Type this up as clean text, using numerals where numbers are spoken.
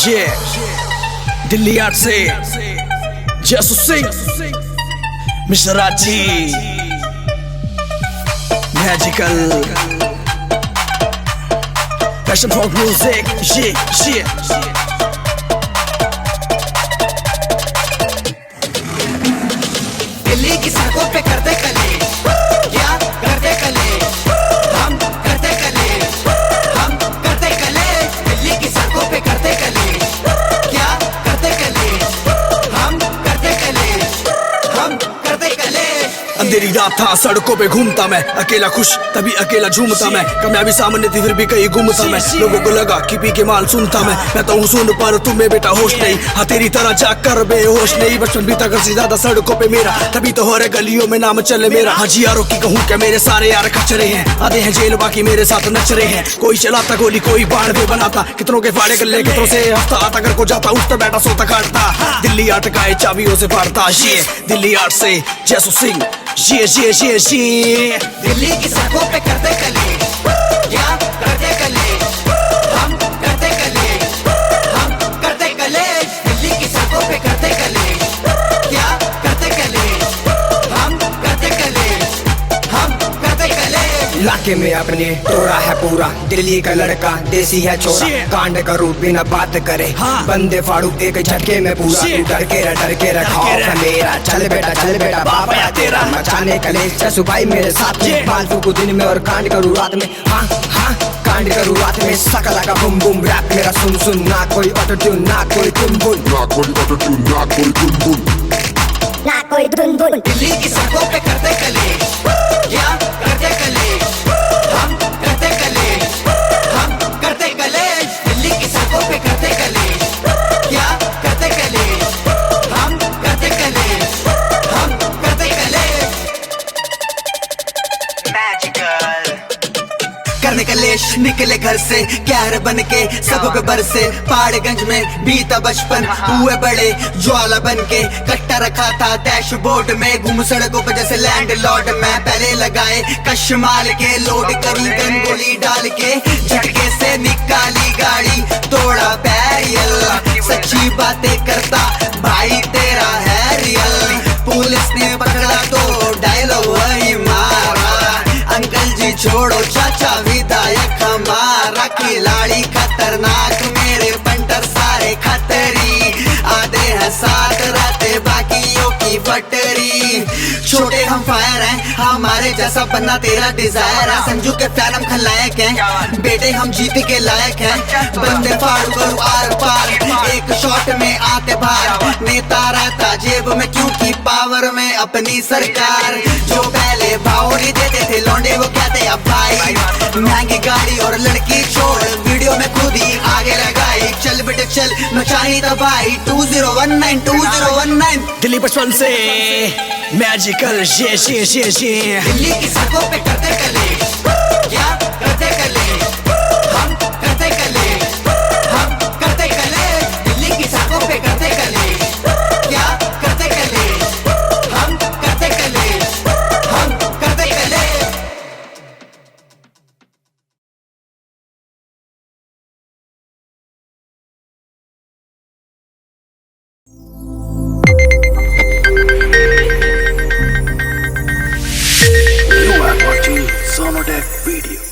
ये दिल्ली आर्ट से जसू Singh Mishra ji magical passion for music ये दिल्ली की सड़कों पे करते कले क्या करते कले हम करते कले हम करते कले दिल्ली की सड़कों पे करते कले क्या करते कले हम करते कले हम करते कले। अंधेरी रात था सड़कों पे घूमता मैं अकेला खुश तभी अकेला झूमता मैं कामयाबी सामने थी फिर भी कहीं घूमता मैं लोगों को लगा कि पी के माल सुनता मैं तो हूँ सुन पर तुम्हें बेटा होश नहीं हाँ तेरी तरह जाग कर बेहोश नहीं बचपन बीता कर से ज्यादा सड़कों पे मेरा तभी तो हो रहे गलियों में नाम चले मेरा हाजी यारों की कहूँ क्या मेरे सारे यार खचरे हैं आधे हैं जेल बाकी मेरे साथ नच रहे हैं कोई चलाता गोली कोई बाढ़ भी बनाता कितनों के फाड़े गले कितनों से हफ्ता आता घर को जाता उठता बैठा सोता काटता दिल्ली आर्ट का चाबियों से फाड़ता ये दिल्ली आर्ट से जसू सिंह ये दिल्ली की सड़कों पे करते कले क्या करते कले हम करते कले हम करते कले दिल्ली की सड़कों पे करते कले क्या करते कले हम करते कले हम करते कले। इलाके में अपने तोड़ा है पूरा दिल्ली का लड़का देसी है छोरा कांड करूं बिना बात करे बंदे फाड़ू एक झटके में पूरा तू डर के रखा है मेरा चल बेटा बाप है तेरा मचाने कले जसू भाई मेरे साथ में फालतू को दिन में और कांड करूं रात में हाँ कांड करूं रात में सकला का बुम बुम रैप मेरा सुन ना कोई ऑटो ट्यून ना कोई धुन धुन ना कोई ऑटो ट्यून ना कोई धुन धुन ना कोई धुन धुन। दिल्ली की सड़कों पे करते कले क्या करते कले हम करते कले हम करते कले दिल्ली की सड़कों पे करते कले क्या करते कले हम करते कले हम करते कले। मैजिकल करने कलेश निकले घर से क्यार बन के सब पे बरसे पहाड़गंज में बीता बचपन हुए बड़े ज्वाला बन के कट्टा रखा था डैशबोर्ड में घूम सड़कों पे जैसे लैंडलॉर्ड में पहले लगाए कशमाल के लोड करी गन गोली डाल के झटके से निकाली गाड़ी तोड़ा बैरियल सच्ची बातें करता भाई तेरा है रियल पुलिस ने पकड़ा तो डायलॉग वही मारा अंकल जी छोड़ो चाचा विधायक हमारा खिलाड़ी खतरनाक मेरे बंटर सारे खतरी आधे हैं साथ रहते बाकियों की बटरी छोटे हम फायर हैं हमारे जैसा बनना तेरा डिजायर है संजू के फैन हम खलनायक हैं बेटे हम जीत के लायक हैं बंदे फाड़ू करू आर पार एक शॉट में आते बाहर नेता रहता जेब में क्योंकि पावर में अपनी सरकार जो पहले भाव नहीं देते थे लौंडे वो कहते अब भाई महंगी गाड़ी और लड़की छोड़ वीडियो में खुद ही आगे लगाई चल बेटे चल मचानी दबाई 2019 दिल्ली बचपन से मैजिकल ये दिल्ली की सड़कों पे करते कले क्या करते कले हम करते कले हम करते कले दिल्ली की सड़कों पे करते कले क्या करते कले हम करते कले हम करते कले। You are watching Sonodec video.